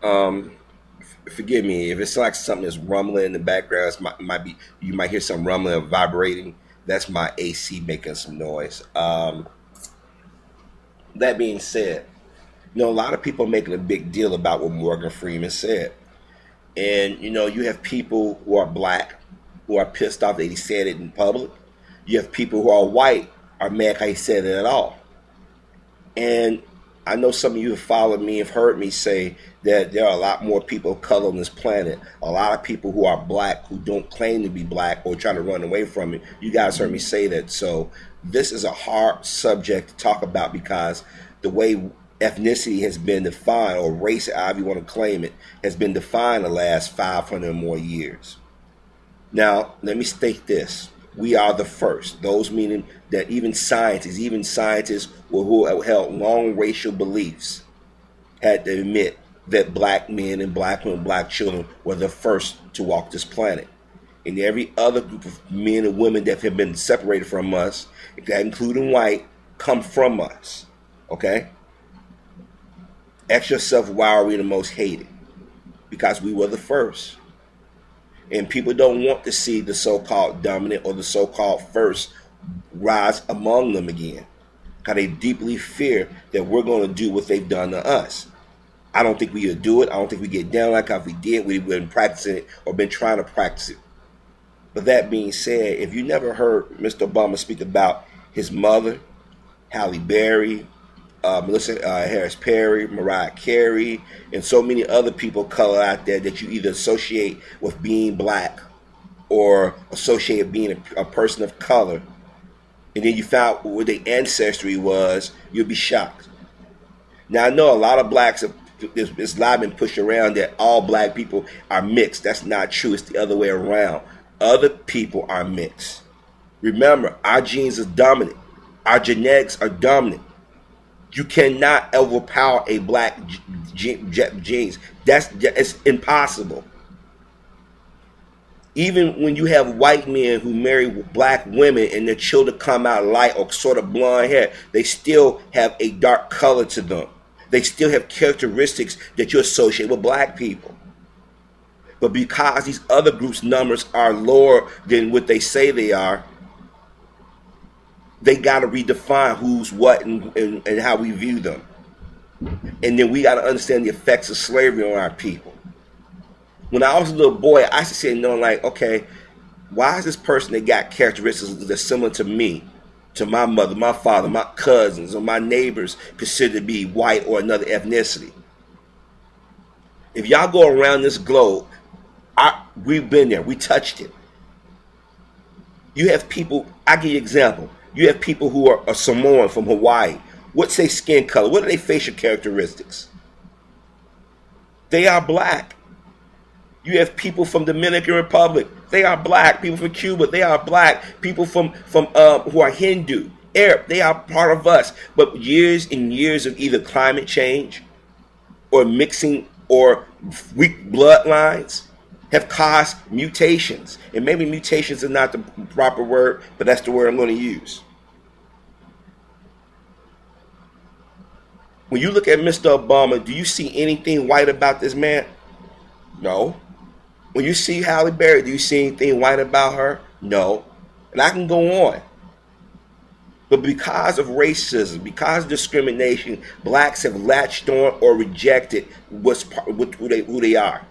Um, Forgive me if it's like something that's rumbling in the background. Might be, you might hear some rumbling or vibrating. That's my AC making some noise. That being said, a lot of people are making a big deal about what Morgan Freeman said, and you have people who are black who are pissed off that he said it in public. You have people who are white are mad how he said it at all. And I know some of you have followed me, have heard me say that there are a lot more people of color on this planet. A lot of people who are black who don't claim to be black or trying to run away from it. You guys heard me say that. So this is a hard subject to talk about because the way ethnicity has been defined, or race, however you want to claim it, has been defined the last 500 or more years. Now, let me state this. We are the first. Those meaning that even scientists who held long racial beliefs had to admit that black men and black women, black children were the first to walk this planet. And every other group of men and women that have been separated from us, including white, come from us. Okay? Ask yourself, why are we the most hated? Because we were the first. And people don't want to see the so-called dominant or the so-called first rise among them again. Because they deeply fear that we're going to do what they've done to us. I don't think we would do it. I don't think we get down like if we did, we've been practicing it or been trying to practice it. But that being said, if you never heard Mr. Obama speak about his mother, Halle Berry, Melissa Harris Perry, Mariah Carey, and so many other people of color out there that you either associate with being black or associate with being a person of color, and then you found what their ancestry was, you'll be shocked. Now, I know a lot of blacks, there's a lot been pushed around that all black people are mixed. That's not true. It's the other way around. Other people are mixed. Remember, our genes are dominant. Our genetics are dominant. You cannot overpower a black genes. It's impossible. Even when you have white men who marry black women and their children come out light or sort of blonde hair, they still have a dark color to them. They still have characteristics that you associate with black people. But because these other groups' numbers are lower than what they say they are, they got to redefine who's what and how we view them. And then we got to understand the effects of slavery on our people. When I was a little boy, I used to sit and know, like, okay, why is this person that got characteristics that's similar to me, to my mother, my father, my cousins, or my neighbors considered to be white or another ethnicity? If y'all go around this globe, we've been there. We touched it. You have people, I give you an example. You have people who are Samoan from Hawaii. What's their skin color? What are their facial characteristics? They are black. You have people from Dominican Republic. They are black. People from Cuba. They are black. People from who are Hindu, Arab. They are part of us. But years and years of either climate change or mixing or weak bloodlines have caused mutations. And maybe mutations are not the proper word, but that's the word I'm going to use. When you look at Mr. Obama, do you see anything white about this man? No. When you see Halle Berry, do you see anything white about her? No. And I can go on. But because of racism, because of discrimination, blacks have latched on or rejected who they are.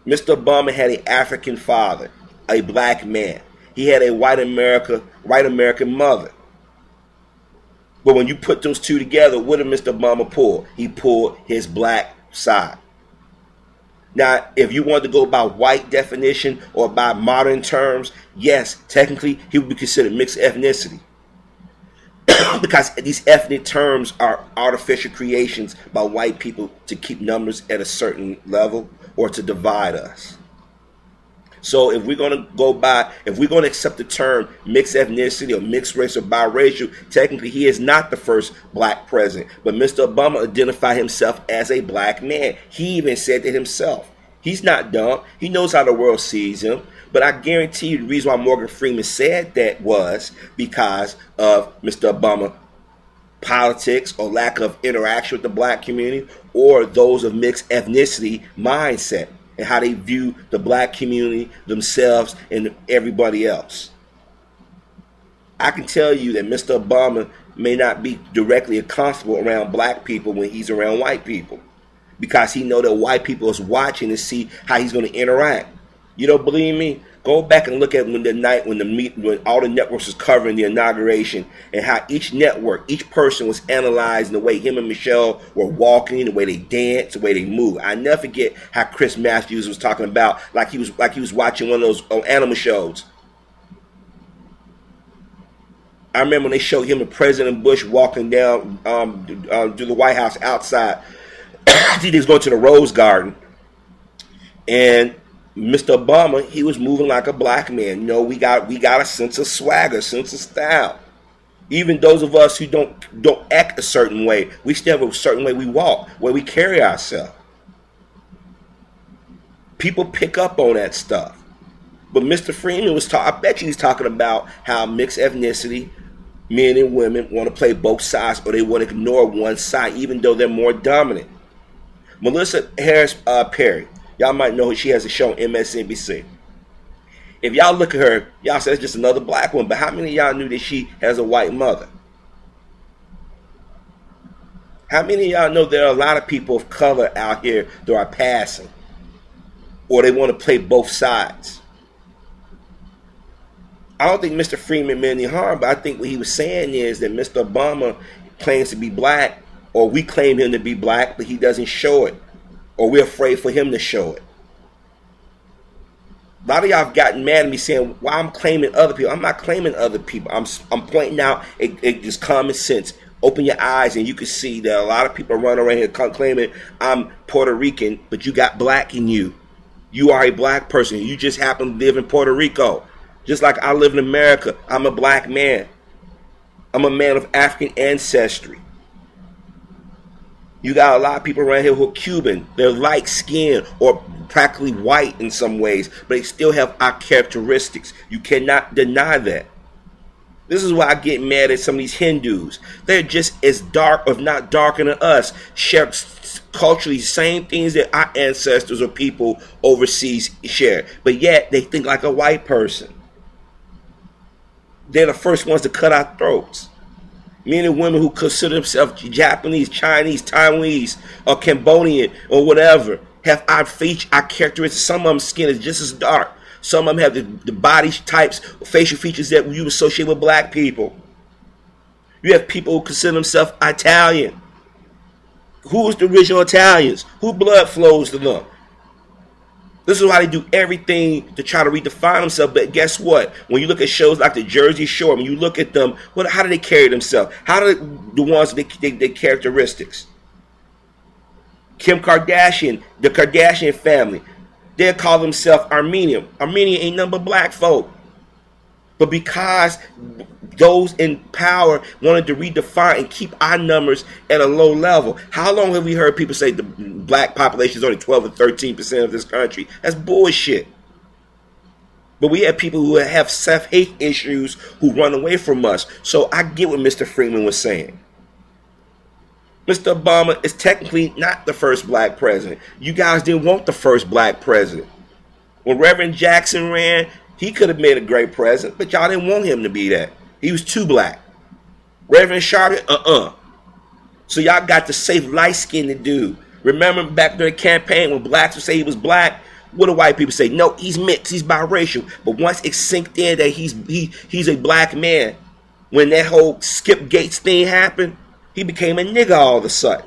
Mr. Obama had an African father, a black man. He had a white American mother. But when you put those two together, what did Mr. Obama pull? He pulled his black side. Now, if you wanted to go by white definition or by modern terms, yes, technically he would be considered mixed ethnicity. Because these ethnic terms are artificial creations by white people to keep numbers at a certain level or to divide us. So if we're going to accept the term mixed ethnicity or mixed race or biracial, technically he is not the first black president. But Mr. Obama identified himself as a black man. He even said it himself. He's not dumb. He knows how the world sees him. But I guarantee you the reason why Morgan Freeman said that was because of Mr. Obama politics or lack of interaction with the black community, or those of mixed ethnicity mindset and how they view the black community, themselves, and everybody else. I can tell you that Mr. Obama may not be directly a constable around black people when he's around white people, because he know that white people is watching to see how he's going to interact. You don't believe me? Go back and look at when all the networks was covering the inauguration, and how each network, each person was analyzing the way him and Michelle were walking, the way they danced, the way they moved. I never forget how Chris Matthews was talking about like he was watching one of those animal shows. I remember when they showed him and President Bush walking down to the White House outside. I think he was going to the Rose Garden, and Mr. Obama, he was moving like a black man. You know, we got a sense of swagger, sense of style. Even those of us who don't act a certain way, we still have a certain way we walk, where we carry ourselves. People pick up on that stuff. But Mr. Freeman I bet you he's talking about how mixed ethnicity, men and women, want to play both sides, or they want to ignore one side, even though they're more dominant. Melissa Harris Perry, y'all might know her. She has a show on MSNBC. If y'all look at her, y'all say it's just another black woman. But how many of y'all knew that she has a white mother? How many of y'all know there are a lot of people of color out here that are passing, or they want to play both sides? I don't think Mr. Freeman meant any harm, but I think what he was saying is that Mr. Obama claims to be black, or we claim him to be black, but he doesn't show it, or we're afraid for him to show it. A lot of y'all have gotten mad at me saying, "Why I'm claiming other people?" I'm not claiming other people. I'm pointing out it just common sense. Open your eyes and you can see that a lot of people are running around here claiming I'm Puerto Rican, but you got black in you. You are a black person. You just happen to live in Puerto Rico. Just like I live in America, I'm a black man. I'm a man of African ancestry. You got a lot of people around here who are Cuban. They're light skinned or practically white in some ways, but they still have our characteristics. You cannot deny that. This is why I get mad at some of these Hindus. They're just as dark, if not darker than us, share culturally same things that our ancestors or people overseas share, but yet they think like a white person. They're the first ones to cut our throats. Men and women who consider themselves Japanese, Chinese, Taiwanese, or Cambodian, or whatever, have our characteristics. Some of them skin is just as dark. Some of them have the body types, facial features that you associate with black people. You have people who consider themselves Italian. Who is the original Italians? Who blood flows to them? This is why they do everything to try to redefine themselves. But guess what? When you look at shows like the Jersey Shore, when you look at them, how do they carry themselves? How do the ones their characteristics? Kim Kardashian, the Kardashian family, they call themselves Armenian. Armenian ain't nothing but black folk. But because those in power wanted to redefine and keep our numbers at a low level. How long have we heard people say the black population is only 12 or 13% of this country? That's bullshit. But we have people who have self-hate issues who run away from us. So I get what Mr. Freeman was saying. Mr. Obama is technically not the first black president. You guys didn't want the first black president. When Reverend Jackson ran, he could have made a great president, but y'all didn't want him to be that. He was too black. Reverend Sharp, So y'all got the safe light-skinned dude. Remember back during the campaign when blacks would say he was black? What do white people say? No, he's mixed, he's biracial. But once it sinked in that he's a black man, when that whole Skip Gates thing happened, he became a nigga all of a sudden.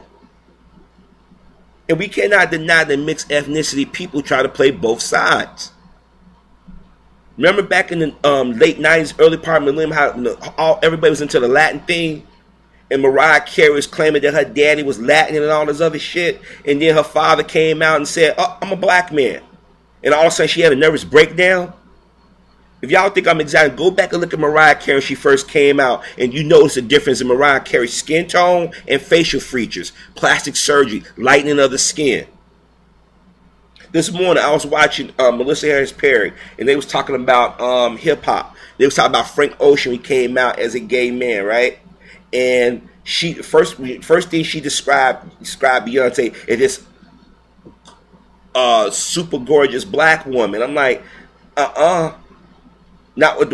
And we cannot deny that mixed ethnicity people try to play both sides. Remember back in the late 90s, early part of the millennium, how everybody was into the Latin thing? And Mariah Carey was claiming that her daddy was Latin and all this other shit. And then her father came out and said, "Oh, I'm a black man." And all of a sudden she had a nervous breakdown. If y'all think I'm exaggerating, go back and look at Mariah Carey when she first came out, and you notice the difference in Mariah Carey's skin tone and facial features, plastic surgery, lightening of the skin. This morning I was watching Melissa Harris Perry, and they was talking about hip hop. They was talking about Frank Ocean. He came out as a gay man, right? And She first thing she described Beyonce as this super gorgeous black woman. I'm like, not with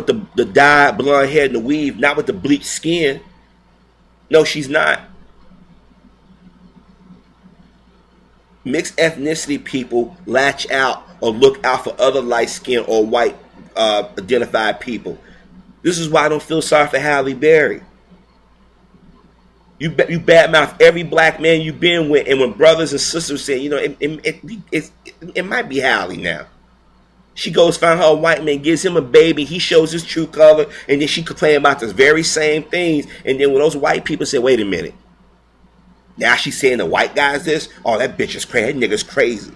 the dyed blonde hair and the weave, not with the bleached skin. No, she's not. Mixed ethnicity people latch out or look out for other light skinned or white identified people. This is why I don't feel sorry for Halle Berry. You badmouth every black man you've been with, and when brothers and sisters say, you know, it might be Halle now. She goes find her a white man, gives him a baby, he shows his true color, and then she complain about the very same things. And then when those white people say, wait a minute, now she's saying the white guy's this? Oh, that bitch is crazy. That nigga's crazy.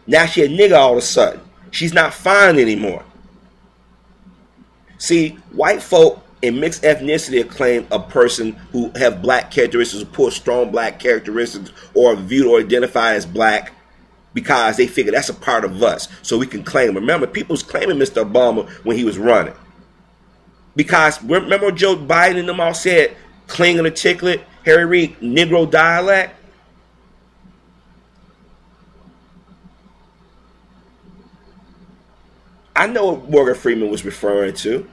Now she a nigga all of a sudden. She's not fine anymore. See, white folk in mixed ethnicity acclaim a person who have black characteristics, poor, strong black characteristics, or viewed or identified as black because they figure that's a part of us, so we can claim him. Remember, people was claiming Mr. Obama when he was running. Because, remember Joe Biden and them all said, cling and articulate, Harry Reid, Negro dialect? I know what Morgan Freeman was referring to.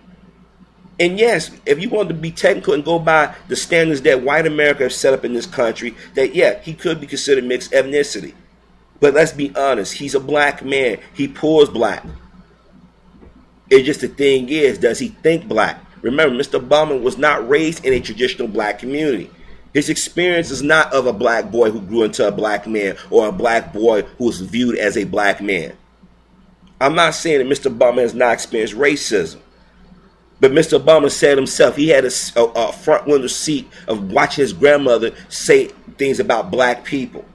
And yes, if you want to be technical and go by the standards that white America has set up in this country, that yeah, he could be considered mixed ethnicity. But let's be honest, he's a black man. He pulls black. It's just the thing is, does he think black? Remember, Mr. Obama was not raised in a traditional black community. His experience is not of a black boy who grew into a black man or a black boy who was viewed as a black man. I'm not saying that Mr. Obama has not experienced racism. But Mr. Obama said himself, he had a front window seat of watching his grandmother say things about black people.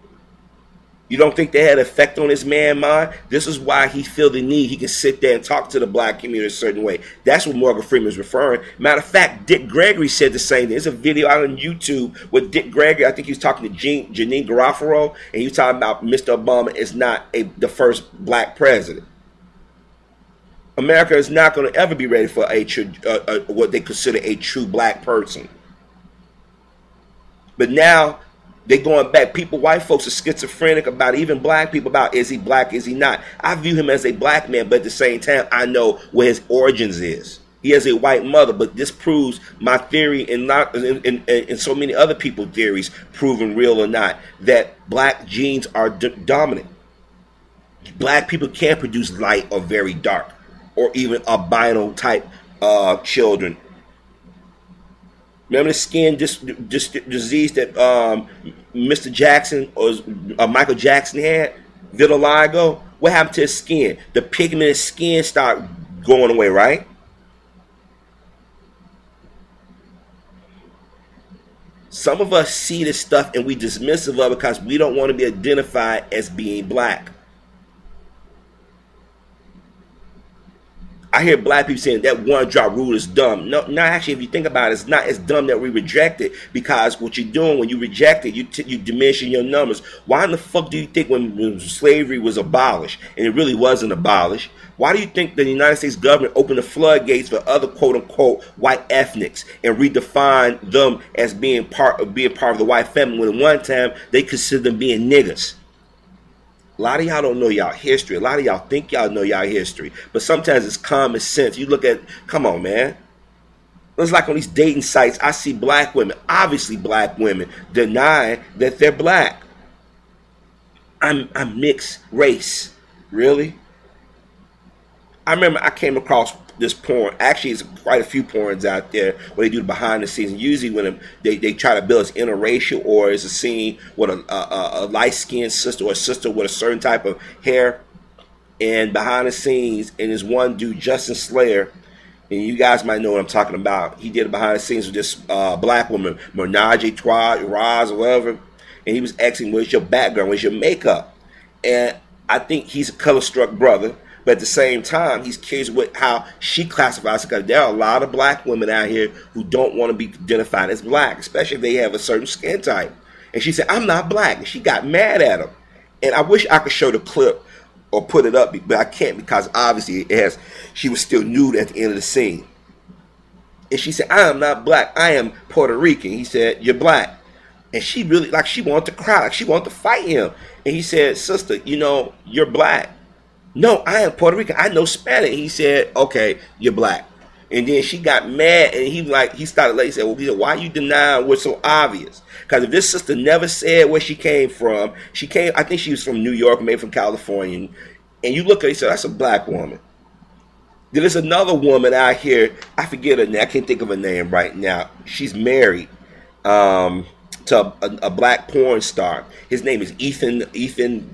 You don't think they had an effect on his man mind? This is why he feel the need. He can sit there and talk to the black community a certain way. That's what Morgan Freeman is referring. Matter of fact, Dick Gregory said the same thing. There's a video out on YouTube with Dick Gregory. I think he was talking to Janine Garofalo, and he was talking about Mr. Obama is not the first black president. America is not going to ever be ready for what they consider a true black person. But now they're going back. White folks are schizophrenic about even black people, about is he black, is he not. I view him as a black man, but at the same time, I know where his origins is. He has a white mother, but this proves my theory and so many other people's theories, proven real or not, that black genes are dominant. Black people can't produce light or very dark, or even albino type children. Remember the skin disease that Mr. Jackson or Michael Jackson had, vitiligo? What happened to his skin? The pigmented skin started going away, right? Some of us see this stuff and we dismissive of it because we don't want to be identified as being black. I hear black people saying that one drop rule is dumb. No, actually, if you think about it, it's not as dumb that we reject it, because what you're doing when you reject it, you diminishing your numbers. Why in the fuck do you think when slavery was abolished, and it really wasn't abolished, why do you think the United States government opened the floodgates for other quote-unquote white ethnics and redefined them as being part of the white family, when at one time they considered them being niggas? A lot of y'all don't know y'all history. A lot of y'all think y'all know y'all history. But sometimes it's common sense. You look at, come on, man. It's like on these dating sites, I see black women, obviously black women, denying that they're black. I'm mixed race. Really? I remember I came across this porn. Actually, it's quite a few porns out there where they do the behind the scenes. And usually when they try to build as interracial, or it's a scene with a light-skinned sister or a sister with a certain type of hair. And behind the scenes, and there's one dude, Justin Slayer, and you guys might know what I'm talking about. He did it behind the scenes with this black woman, Menage a Trois, Roz, or whatever. And he was asking, where's your background? Where's your makeup? And I think he's a color-struck brother. But at the same time, he's curious with how she classifies it, because there are a lot of black women out here who don't want to be identified as black, especially if they have a certain skin type. And she said, I'm not black. And she got mad at him. And I wish I could show the clip or put it up, but I can't, because obviously she was still nude at the end of the scene. And she said, I am not black. I am Puerto Rican. He said, you're black. And she really, like, she wanted to cry. Like, she wanted to fight him. And he said, sister, you know, you're black. No, I am Puerto Rican. I know Spanish. He said, okay, you're black. And then she got mad, and he started like, he said, well, why you denying what's so obvious? Because if this sister never said where she came from, I think she was from New York, maybe from California. And you look at her, he said, that's a black woman. There's another woman out here, I forget her name, I can't think of her name right now. She's married to a black porn star. His name is Ethan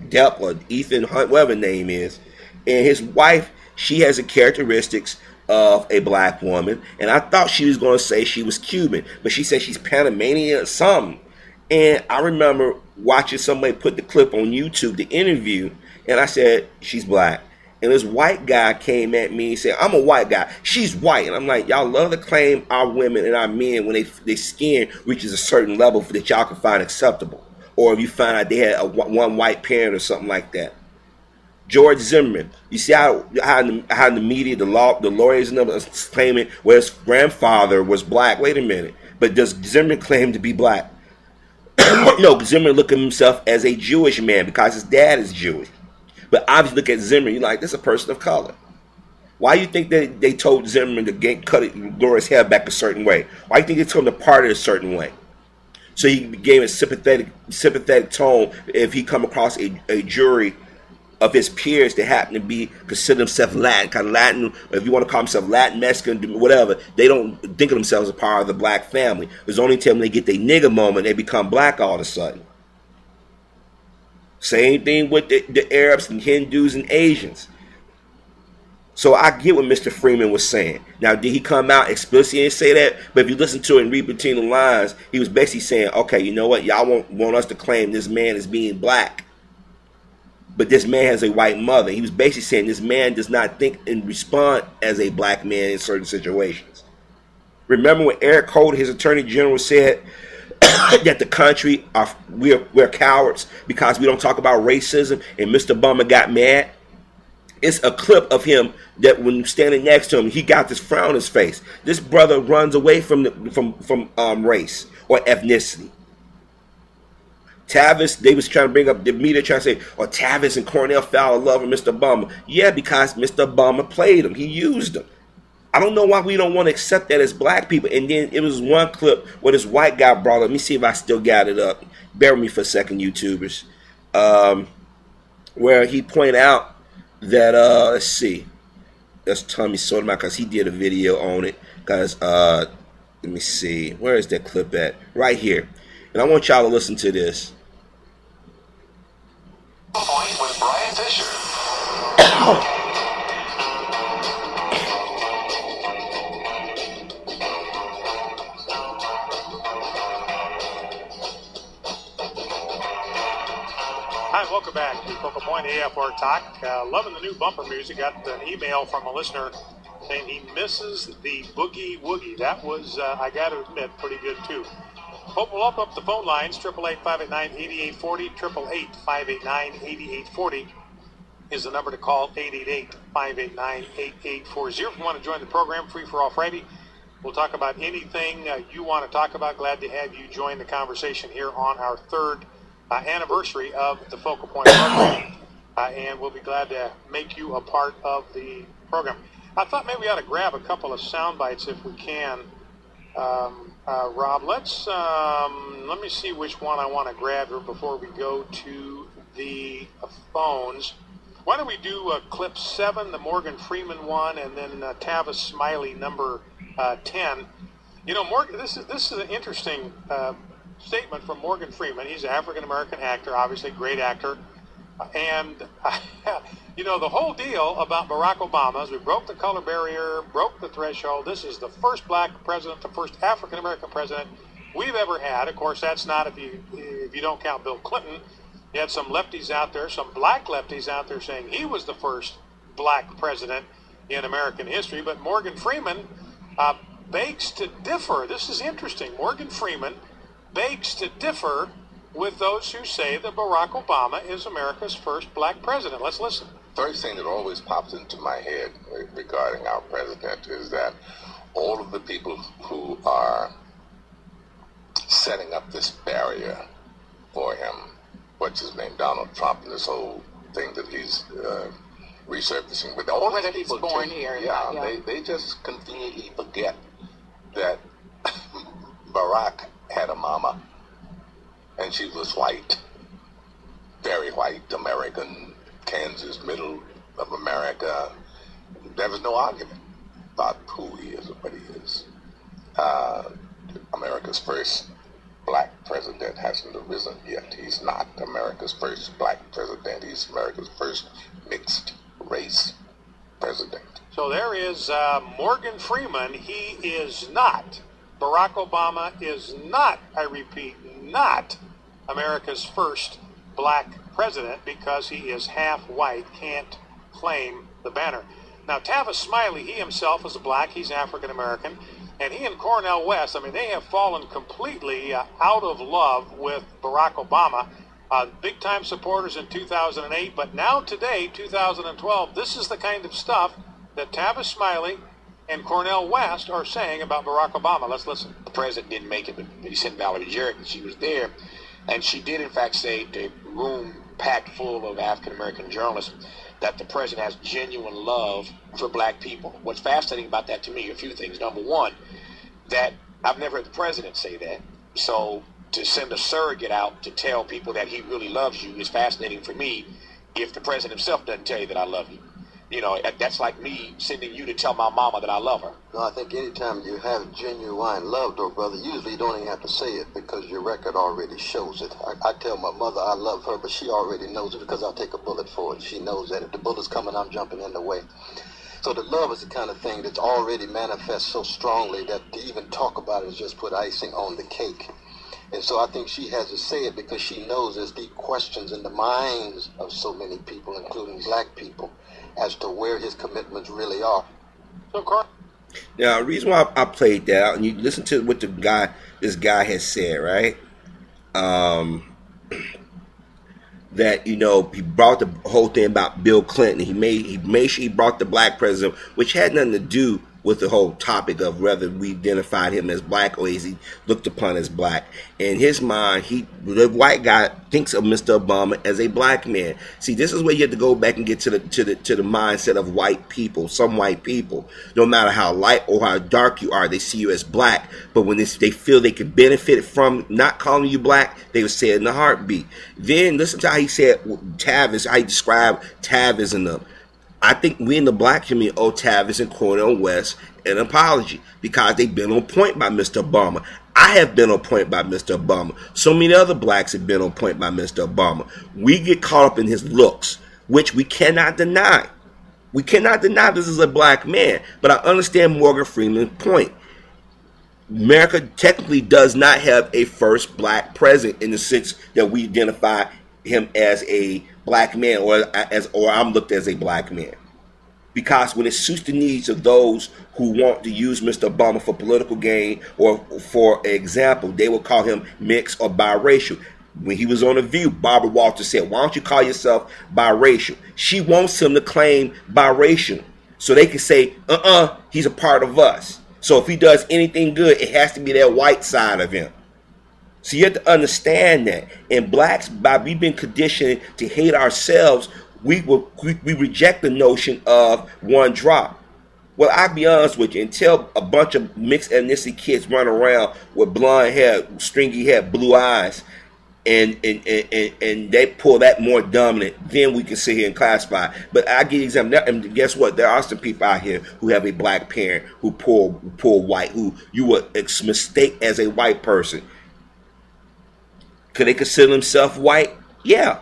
Depp or Ethan Hunt, whatever his name is. And his wife, she has the characteristics of a black woman. And I thought she was going to say she was Cuban, but she said she's Panamanian or something. And I remember watching somebody put the clip on YouTube, the interview, and I said, she's black. And this white guy came at me and said, I'm a white guy. She's white. And I'm like, y'all love to claim our women and our men when their skin reaches a certain level that y'all can find acceptable. Or if you find out they had one white parent or something like that. George Zimmerman. You see how in the media, the lawyers and them are claiming, well, his grandfather was black. Wait a minute. But does Zimmerman claim to be black? No, Zimmerman look at himself as a Jewish man because his dad is Jewish. But obviously, look at Zimmerman, you're like, this is a person of color. Why do you think that they told Zimmerman to grow his hair back a certain way? Why do you think they told him to part it a certain way? So he gave a sympathetic tone if he come across a jury of his peers that happen to be consider themselves Latin, kind of Latin, or if you want to call themselves Latin, Mexican, whatever, they don't think of themselves as part of the black family. It's only until they get their nigger moment they become black all of a sudden. Same thing with the Arabs and Hindus and Asians. So I get what Mr. Freeman was saying. Now, did he come out explicitly and say that? But if you listen to it and read between the lines, he was basically saying, okay, you know what? Y'all want us to claim this man as being black. But this man has a white mother. He was basically saying this man does not think and respond as a black man in certain situations. Remember when Eric Holder, his attorney general, said that the country, we're cowards because we don't talk about racism, and Mr. Obama got mad? It's a clip of him that when standing next to him, he got this frown on his face. This brother runs away from race or ethnicity. Tavis, they was trying to bring up the media, trying to say, oh, Tavis and Cornell fell in love with Mr. Obama. Yeah, because Mr. Obama played him. He used him. I don't know why we don't want to accept that as black people. And then it was one clip where this white guy brought up. Let me see if I still got it up. Bear with me for a second, YouTubers. Where he pointed out that, let's see. That's Tommy Sotomayor because he did a video on it. Because, let me see. Where is that clip at? Right here. And I want y'all to listen to this. Point with Brian Fisher. Hi, welcome back to Focal Point AFR Talk. Loving the new bumper music. Got an email from a listener saying he misses the boogie woogie. That was, I got to admit, pretty good too. Hope we'll open up the phone lines. 888-589-8840. 888-589-8840 is the number to call. 888-589-8840. If you want to join the program, Free for All Friday, we'll talk about anything you want to talk about. Glad to have you join the conversation here on our third anniversary of the Focal Point program. And we'll be glad to make you a part of the program. I thought maybe we ought to grab a couple of sound bites if we can. Rob, let me see which one I want to grab here before we go to the phones. Why don't we do clip 7, the Morgan Freeman one, and then Tavis Smiley number 10. You know, Morgan, this is an interesting statement from Morgan Freeman. He's an African-American actor, obviously great actor. And, you know, the whole deal about Barack Obama is we broke the color barrier, broke the threshold. This is the first black president, the first African-American president we've ever had. Of course, that's not if you don't count Bill Clinton. You had some lefties out there, some black lefties out there saying he was the first black president in American history. But Morgan Freeman begs to differ. This is interesting. Morgan Freeman begs to differ with those who say that Barack Obama is America's first black president. Let's listen. First thing that always pops into my head regarding our president is that all of the people who are setting up this barrier for him, what's his name, Donald Trump, and this whole thing that he's resurfacing with all whether the he's people born here or yeah, not, they just completely forget that Barack had a mama, and she was white, very white, American, Kansas, middle of America. There was no argument about who he is or what he is. America's first black president hasn't arisen yet. He's not America's first black president. He's America's first mixed race president. So there is Morgan Freeman. He is not. Barack Obama is not, I repeat, not America's first black president because he is half white, can't claim the banner. Now, Tavis Smiley, he himself is black. He's African American. And he and Cornel West, I mean, they have fallen completely out of love with Barack Obama. Big-time supporters in 2008, but now today, 2012, this is the kind of stuff that Tavis Smiley and Cornel West are saying about Barack Obama. Let's listen. The president didn't make it, but he sent Valerie Jarrett, and she was there. And she did, in fact, say to a room packed full of African-American journalists that the president has genuine love for black people. What's fascinating about that to me are a few things. Number one, that I've never heard the president say that. So to send a surrogate out to tell people that he really loves you is fascinating for me if the president himself doesn't tell you that I love you. You know, that's like me sending you to tell my mama that I love her. No, I think anytime you have genuine love, though, brother, usually you don't even have to say it because your record already shows it. I tell my mother I love her, but she already knows it because I'll take a bullet for it. She knows that if the bullet's coming, I'm jumping in the way. So the love is the kind of thing that's already manifest so strongly that to even talk about it is just put icing on the cake. And so I think she has to say it because she knows there's deep questions in the minds of so many people, including black people, as to where his commitments really are. Now, the reason why I played that out, and you listen to what this guy has said, right? That, you know, he brought the whole thing about Bill Clinton. He made sure he brought the black president, which had nothing to do with the whole topic of whether we identified him as black or is he looked upon as black. In his mind, the white guy thinks of Mr. Obama as a black man. See, this is where you have to go back and get to the mindset of white people. Some white people, no matter how light or how dark you are, they see you as black. But when they feel they can benefit from not calling you black, they would say it in a heartbeat. Then listen to how he said Tavis, how he described Tavis and them. I think we in the black community owe Tavis and Cornel West an apology because they've been on point by Mr. Obama. I have been on point by Mr. Obama. So many other blacks have been on point by Mr. Obama. We get caught up in his looks, which we cannot deny. We cannot deny this is a black man. But I understand Morgan Freeman's point. America technically does not have a first black president in the sense that we identify him as a black man or I'm looked as a black man. Because when it suits the needs of those who want to use Mr. Obama for political gain or for example, they will call him mixed or biracial. When he was on The View, Barbara Walters said, why don't you call yourself biracial? She wants him to claim biracial so they can say, he's a part of us. So if he does anything good, it has to be that white side of him. So you have to understand that. And blacks, by we've been conditioned to hate ourselves, we reject the notion of one drop. Well, I'll be honest with you, until a bunch of mixed ethnicity kids run around with blonde hair, stringy hair, blue eyes, and they pull that more dominant, then we can sit here and classify. But I give you an example, and guess what? There are some people out here who have a black parent who pull white, who you would mistake as a white person. Could they consider themselves white? Yeah.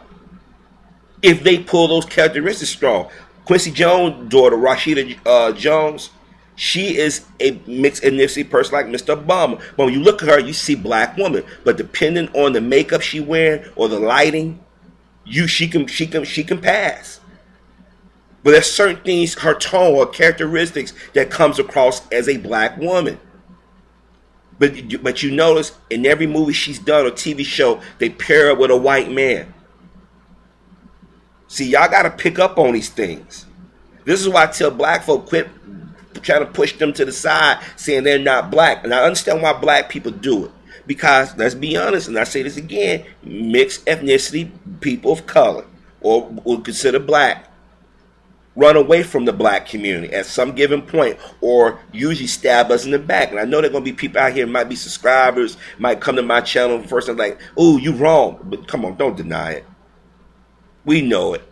If they pull those characteristics strong. Quincy Jones' daughter, Rashida Jones, she is a mixed ethnicity person like Mr. Obama. But when you look at her, you see black woman. But depending on the makeup she wearing or the lighting, she can pass. But there's certain things, her tone or characteristics that comes across as a black woman. But you notice in every movie she's done or TV show, they pair her with a white man. See, y'all got to pick up on these things. This is why I tell black folk, quit trying to push them to the side, saying they're not black. And I understand why black people do it. Because, let's be honest, and I say this again, mixed ethnicity people of color, or consider black, run away from the black community at some given point, or usually stab us in the back. And I know there are going to be people out here, might be subscribers, might come to my channel first and like, oh, you wrong. But come on, don't deny it. We know it.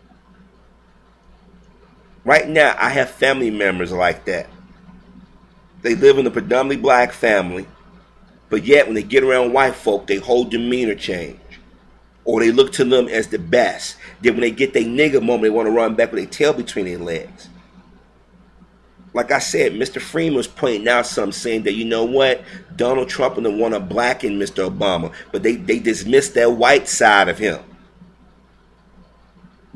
Right now, I have family members like that. They live in a predominantly black family, but yet when they get around white folk, their whole demeanor change. Or they look to them as the best. Then when they get their nigga moment, they want to run back with their tail between their legs. Like I said, Mr. Freeman was pointing out something, saying that, you know what, Donald Trump and them want to blacken Mr. Obama, but they dismiss that white side of him.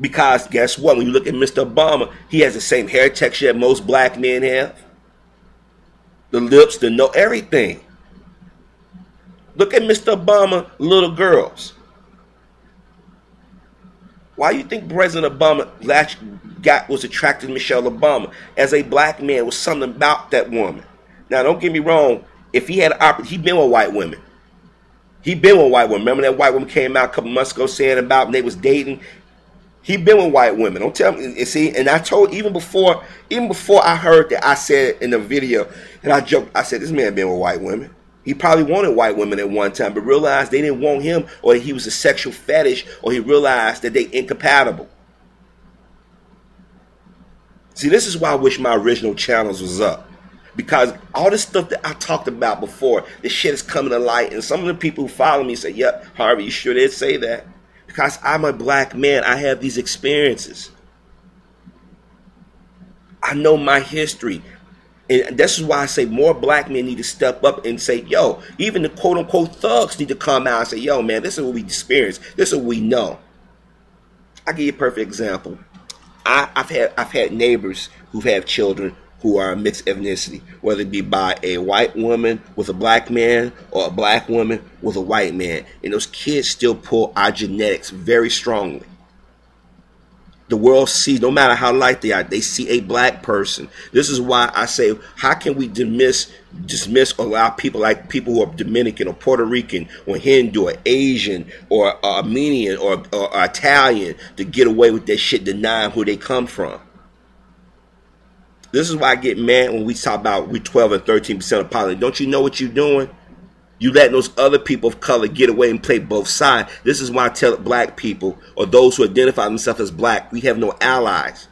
Because guess what? When you look at Mr. Obama, he has the same hair texture that most black men have. The lips, the nose, everything. Look at Mr. Obama, little girls. Why do you think President Obama was attracted to Michelle Obama? As a black man, it was something about that woman. Now, don't get me wrong. If he had an opportunity, he'd been with white women. He'd been with white women. Remember that white woman came out a couple months ago saying about they was dating? He'd been with white women. Don't tell me. See, and I told even before I heard that, I said in the video, and I joked, I said, this man been with white women. He probably wanted white women at one time, but realized they didn't want him, or he was a sexual fetish, or he realized that they incompatible. See, this is why I wish my original channels was up. Because all this stuff that I talked about before, this shit is coming to light, and some of the people who follow me say, yep, Harvey, you sure did say that. Because I'm a black man, I have these experiences. I know my history. And this is why I say more black men need to step up and say, yo, even the quote-unquote thugs need to come out and say, yo, man, this is what we experience. This is what we know. I'll give you a perfect example. I've had neighbors who have children who are mixed ethnicity, whether it be by a white woman with a black man or a black woman with a white man. And those kids still pull our genetics very strongly. The world sees, no matter how light they are, they see a black person. This is why I say, how can we dismiss or allow people like people who are Dominican or Puerto Rican or Hindu or Asian or Armenian or Italian to get away with that shit, denying who they come from? This is why I get mad when we talk about we 12 and 13% of politics. Don't you know what you're doing? You let those other people of color get away and play both sides. This is why I tell black people, or those who identify themselves as black, we have no allies.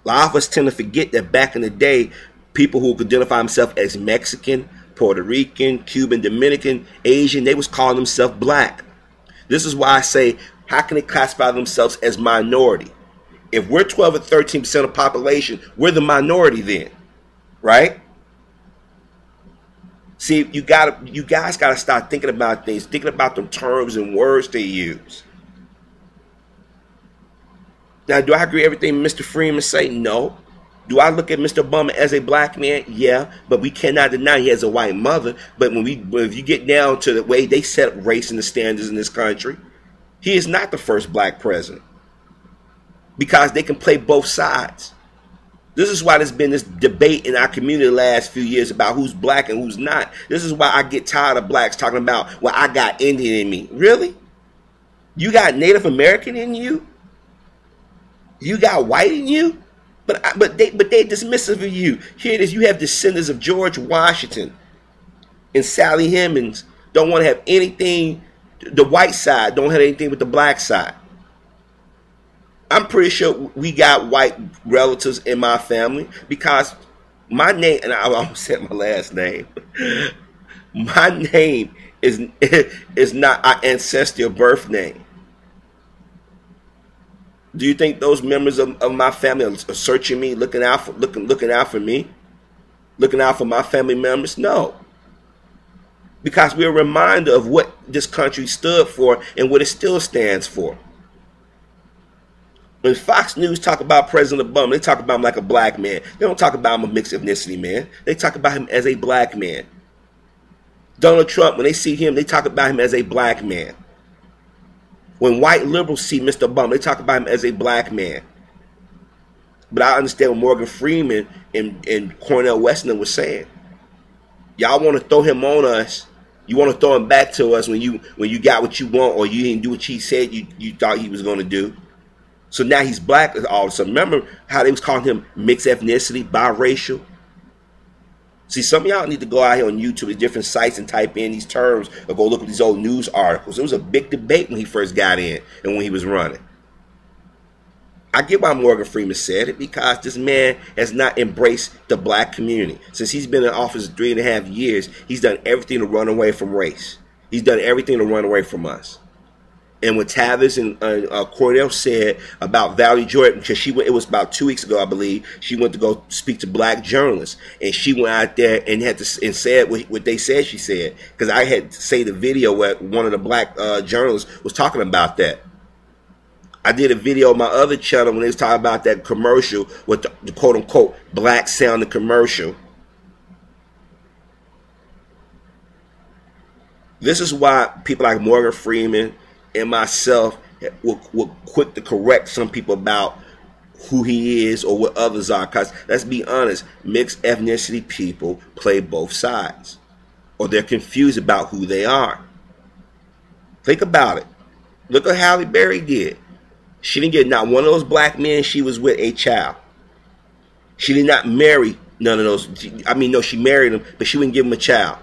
A lot of us tend to forget that back in the day, people who could identify themselves as Mexican, Puerto Rican, Cuban, Dominican, Asian, they was calling themselves black. This is why I say, how can they classify themselves as minority? If we're 12 or 13% of the population, we're the minority then, right? See, you guys gotta start thinking about things, thinking about the terms and words they use. Now, do I agree with everything Mr. Freeman say? No. Do I look at Mr. Obama as a black man? Yeah, but we cannot deny he has a white mother. But if you get down to the way they set up race and the standards in this country, he is not the first black president. Because they can play both sides. This is why there's been this debate in our community the last few years about who's black and who's not. This is why I get tired of blacks talking about, well, I got Indian in me. Really? You got Native American in you? You got white in you? But they dismissive of you. Here it is. You have descendants of George Washington and Sally Hemings. Don't want to have anything. The white side don't have anything with the black side. I'm pretty sure we got white relatives in my family because my name, and I almost said my last name. My name is not our ancestral birth name. Do you think those members of my family are searching me, looking out for me, looking out for my family members? No, because we're a reminder of what this country stood for and what it still stands for. When Fox News talk about President Obama, they talk about him like a black man. They don't talk about him a mixed ethnicity man. They talk about him as a black man. Donald Trump, when they see him, they talk about him as a black man. When white liberals see Mr. Obama, they talk about him as a black man. But I understand what Morgan Freeman and Cornel Weston was saying. Y'all want to throw him on us. You want to throw him back to us when you got what you want, or you didn't do what he said you thought he was going to do. So now he's black all of a sudden. Remember how they was calling him mixed ethnicity, biracial? See, some of y'all need to go out here on YouTube at different sites and type in these terms, or go look at these old news articles. It was a big debate when he first got in and when he was running. I get why Morgan Freeman said it, because this man has not embraced the black community. Since he's been in office 3.5 years, he's done everything to run away from race. He's done everything to run away from us. And what Tavis and Cordell said about Valerie Jordan, because it was about 2 weeks ago, I believe, she went to go speak to black journalists, and she went out there and said what they said she said, because I had to say the video where one of the black journalists was talking about that. I did a video on my other channel when they was talking about that commercial with the quote-unquote black sounding commercial. This is why people like Morgan Freeman and myself will quick to correct some people about who he is or what others are. Because let's be honest, mixed ethnicity people play both sides, or they're confused about who they are. Think about it. Look what Halle Berry did. She didn't get not one of those black men she was with a child. She did not marry none of those. I mean, no, she married him, but she wouldn't give him a child.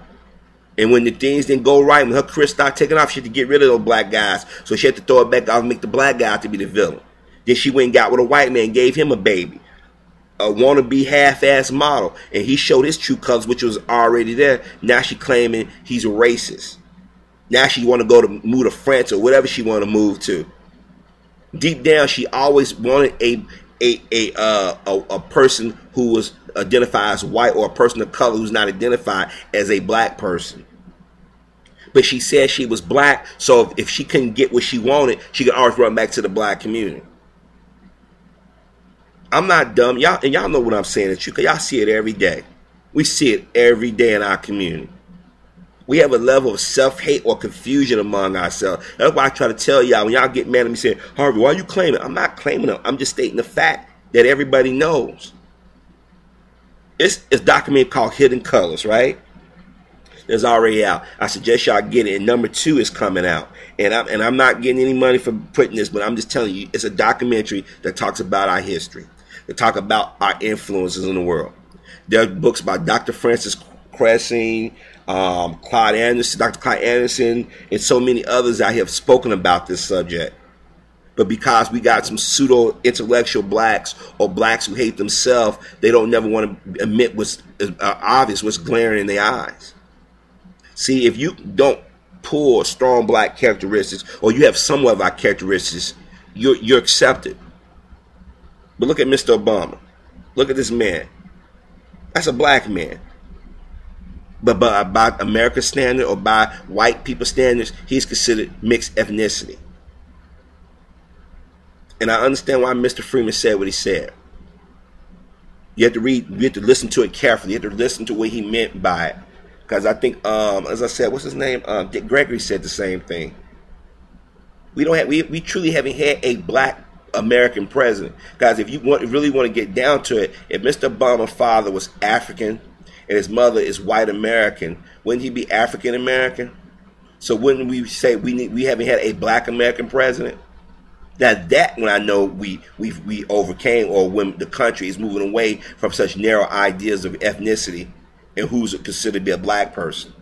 And when the things didn't go right, when her career started taking off, she had to get rid of those black guys. So she had to throw it back out and make the black guy to be the villain. Then she went and got with a white man, gave him a baby. A wannabe half-ass model. And he showed his true colors, which was already there. Now she claiming he's a racist. Now she want to move to France or whatever she want to move to. Deep down, she always wanted a person who was identified as white, or a person of color who's not identified as a black person. But she said she was black, so if she couldn't get what she wanted, she could always run back to the black community. I'm not dumb. Y'all know what I'm saying. It's true, because y'all see it every day. We see it every day in our community. We have a level of self-hate or confusion among ourselves. That's why I try to tell y'all, when y'all get mad at me saying, Harvey, why are you claiming? I'm not claiming them. I'm just stating the fact that everybody knows. It's documented called Hidden Colors, right? It's already out. I suggest y'all get it. And number 2 is coming out. And I'm not getting any money for putting this, but I'm just telling you, it's a documentary that talks about our history, that talk about our influences in the world. There are books by Dr. Francis Cressing, Claude Anderson, Dr. Claude Anderson, and so many others I have spoken about this subject. But because we got some pseudo-intellectual blacks, or blacks who hate themselves, they don't never want to admit what's obvious, what's glaring in their eyes. See, if you don't pull strong black characteristics, or you have some of our characteristics, you're accepted. But look at Mr. Obama. Look at this man. That's a black man. But by America's standard, or by white people's standards, he's considered mixed ethnicity. And I understand why Mr. Freeman said what he said. You have to listen to it carefully. You have to listen to what he meant by it. Because I think, as I said, what's his name? Dick Gregory said the same thing. We truly haven't had a black American president. Guys, if you really want to get down to it, if Mr. Obama's father was African and his mother is white American, wouldn't he be African American? So wouldn't we say we haven't had a black American president? That when I know we overcame, or when the country is moving away from such narrow ideas of ethnicity and who's considered to be a black person.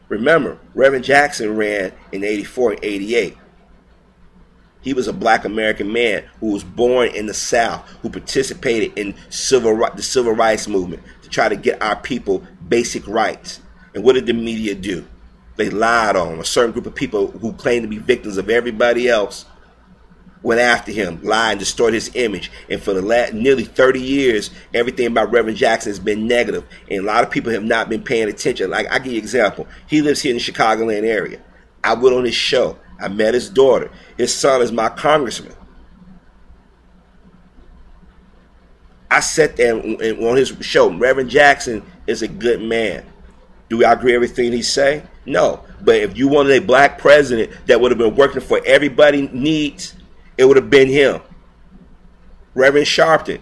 Remember, Reverend Jackson ran in 84 and 88. He was a black American man who was born in the South, who participated in the civil rights movement to try to get our people basic rights. And what did the media do? They lied on a certain group of people who claimed to be victims of everybody else. Went after him, lied, and destroyed his image. And for the last nearly 30 years, everything about Reverend Jackson has been negative. And a lot of people have not been paying attention. Like, I give you an example. He lives here in the Chicagoland area. I went on his show. I met his daughter. His son is my congressman. I sat there on his show. Reverend Jackson is a good man. Do I agree with everything he say? No. But if you wanted a black president that would have been working for everybody's needs, it would have been him. Reverend Sharpton.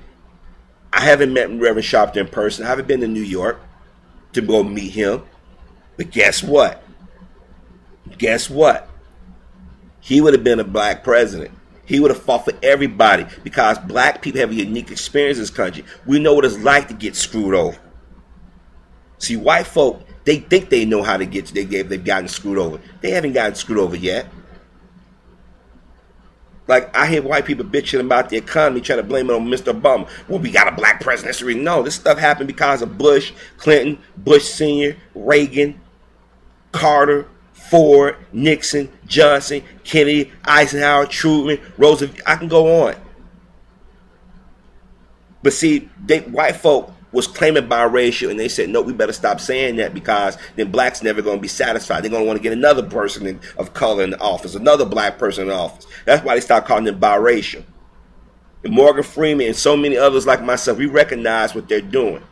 I haven't met Reverend Sharpton in person. I haven't been to New York to go meet him. But guess what? Guess what? He would have been a black president. He would have fought for everybody because black people have a unique experience in this country. We know what it's like to get screwed over. See, white folk, they think they know how to get, they've gotten screwed over. They haven't gotten screwed over yet. Like, I hear white people bitching about the economy, trying to blame it on Mr. Obama. Well, we got a black president. No, this stuff happened because of Bush, Clinton, Bush Sr., Reagan, Carter, Ford, Nixon, Johnson, Kennedy, Eisenhower, Truman, Roosevelt. I can go on. But see, white folk was claiming biracial, and they said, no, we better stop saying that because then blacks never going to be satisfied. They're going to want to get another person of color in the office, another black person in the office. That's why they start calling them biracial. And Morgan Freeman and so many others like myself, we recognize what they're doing.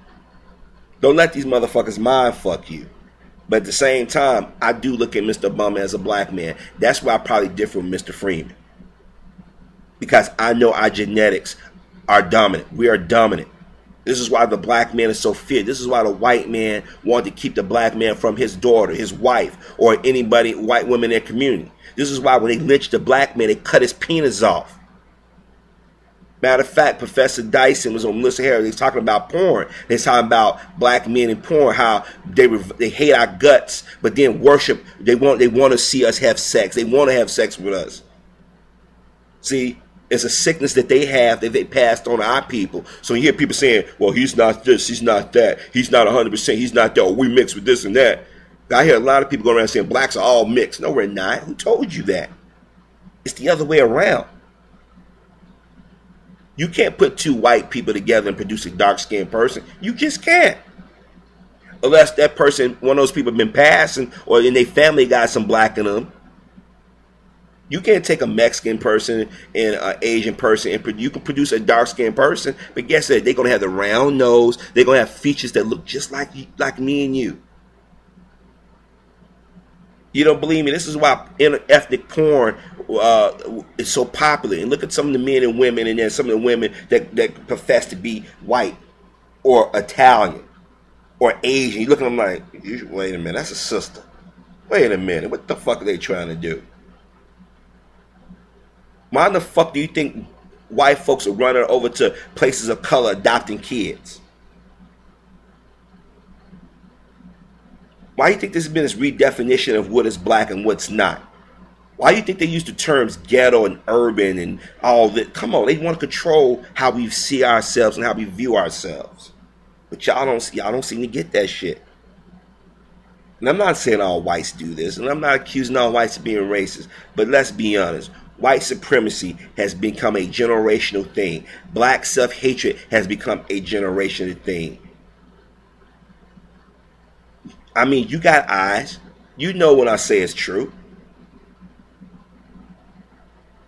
Don't let these motherfuckers mind fuck you. But at the same time, I do look at Mr. Obama as a black man. That's why I probably differ from Mr. Freeman. Because I know our genetics are dominant. We are dominant. This is why the black man is so feared. This is why the white man wanted to keep the black man from his daughter, his wife, or anybody, white women in their community. This is why when they lynched the black man, they cut his penis off. Matter of fact, Professor Dyson was on Melissa Harris. He's talking about porn. They're talking about black men in porn, how they hate our guts, but then worship. They want to see us have sex. They want to have sex with us. See, it's a sickness that they have that they passed on to our people. So you hear people saying, well, he's not this, he's not that, he's not 100%, he's not that, or we mix with this and that. I hear a lot of people going around saying blacks are all mixed. No, we're not. Who told you that? It's the other way around. You can't put two white people together and produce a dark-skinned person. You just can't. Unless that person, one of those people, been passing, or in their family got some black in them. You can't take a Mexican person and an Asian person and you can produce a dark-skinned person, but guess what? They're going to have the round nose. They're going to have features that look just like me and you. You don't believe me? This is why ethnic porn is so popular. And look at some of the men and women, and then some of the women that profess to be white or Italian or Asian. You look at them like, wait a minute, that's a sister. Wait a minute, what the fuck are they trying to do? Why in the fuck do you think white folks are running over to places of color adopting kids? Why do you think this has been this redefinition of what is black and what's not? Why do you think they use the terms ghetto and urban and all that? Come on, they want to control how we see ourselves and how we view ourselves. But y'all don't seem to get that shit. And I'm not saying all whites do this, and I'm not accusing all whites of being racist, but let's be honest. White supremacy has become a generational thing. Black self-hatred has become a generational thing. I mean, you got eyes. You know when I say it's true.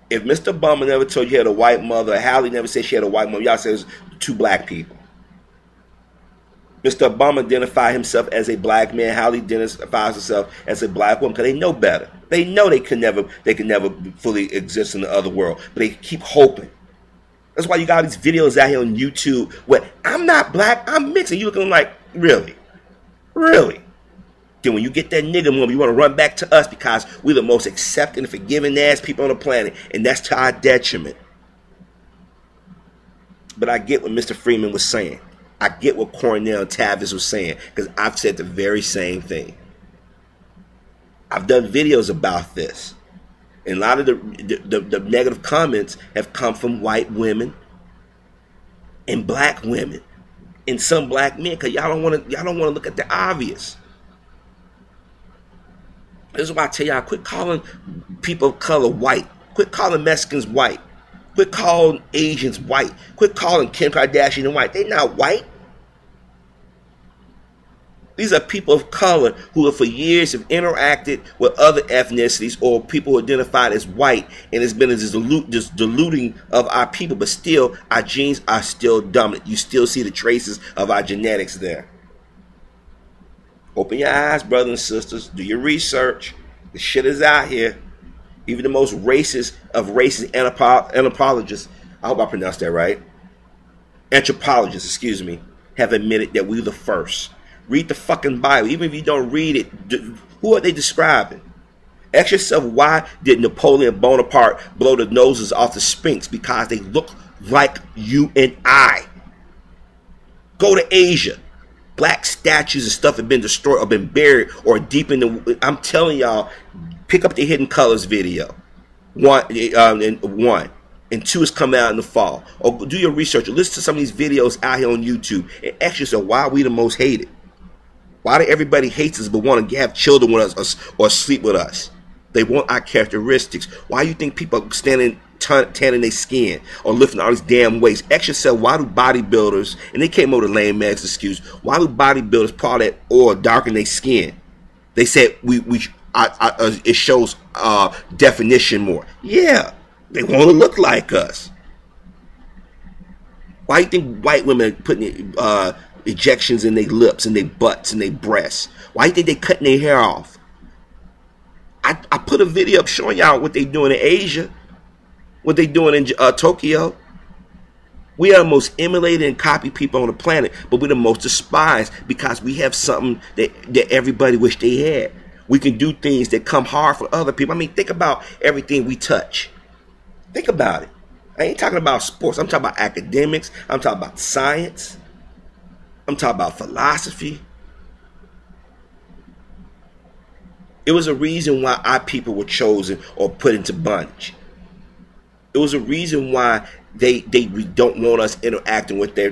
If Mr. Obama never told you he had a white mother, Hallie never said she had a white mother, y'all said it was two black people. Mr. Obama identified himself as a black man. Hallie identifies herself as a black woman because they know better. They know they can never fully exist in the other world, but they keep hoping. That's why you got these videos out here on YouTube where I'm not black, I'm mixed, and you looking like, really? Really? Then when you get that nigga moment, you want to run back to us because we're the most accepting and forgiving ass people on the planet, and that's to our detriment. But I get what Mr. Freeman was saying. I get what Cornell Tavis was saying because I've said the very same thing. I've done videos about this. And a lot of the negative comments have come from white women and black women and some black men because y'all don't want to look at the obvious. This is why I tell y'all, quit calling people of color white. Quit calling Mexicans white. Quit calling Asians white. Quit calling Kim Kardashian white. They're not white. These are people of color who have for years have interacted with other ethnicities or people who identified as white, and it's been this diluting of our people, but still our genes are still dominant. You still see the traces of our genetics there. Open your eyes, brothers and sisters. Do your research. The shit is out here. Even the most racist of racist anthropologists, I hope I pronounced that right, anthropologists, excuse me, have admitted that we're the first. Read the fucking Bible. Even if you don't read it, who are they describing? Ask yourself, why did Napoleon Bonaparte blow the noses off the Sphinx? Because they look like you and I. Go to Asia. Black statues and stuff have been destroyed or been buried or deep in the... I'm telling y'all, pick up the Hidden Colors video. One. And 2 is coming out in the fall. Or do your research. Or listen to some of these videos out here on YouTube. And ask yourself, why are we the most hated? Why do everybody hate us but want to have children with us or sleep with us? They want our characteristics. Why do you think people are tanning their skin or lifting all these damn weights? Ask yourself, why do bodybuilders, and they came over to lame man's excuse, why do bodybuilders pour that oil darken their skin? They said it shows definition more. Yeah, they want to look like us. Why do you think white women are putting injections in their lips and their butts and their breasts? Why do you think they cutting their hair off? I put a video up showing y'all what they doing in Asia, what they doing in Tokyo. We are the most emulated and copied people on the planet, but we're the most despised because we have something that everybody wish they had. We can do things that come hard for other people. I mean, think about everything we touch. Think about it. I ain't talking about sports. I'm talking about academics. I'm talking about science. I'm talking about philosophy. It was a reason why our people were chosen or put into bondage. It was a reason why they don't want us interacting with their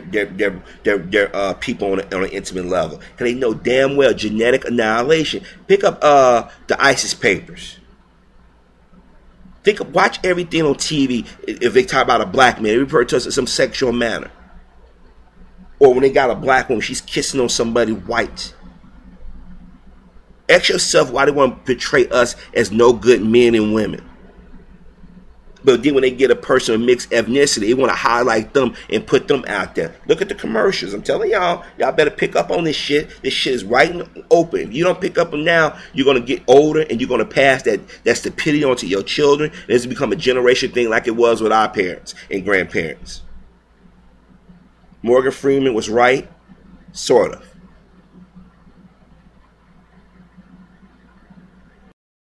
people on an intimate level. Because they know damn well genetic annihilation. Pick up the ISIS papers. Watch everything on TV. If they talk about a black man, they refer to us in some sexual manner. Or when they got a black woman, she's kissing on somebody white. Ask yourself why they want to portray us as no good men and women. But then when they get a person of mixed ethnicity, they want to highlight them and put them out there. Look at the commercials. I'm telling y'all better pick up on this shit. This shit is right and open. If you don't pick up on now, you're going to get older and you're going to pass that stupidity on to your children. And it's become a generation thing like it was with our parents and grandparents. Morgan Freeman was right, sort of.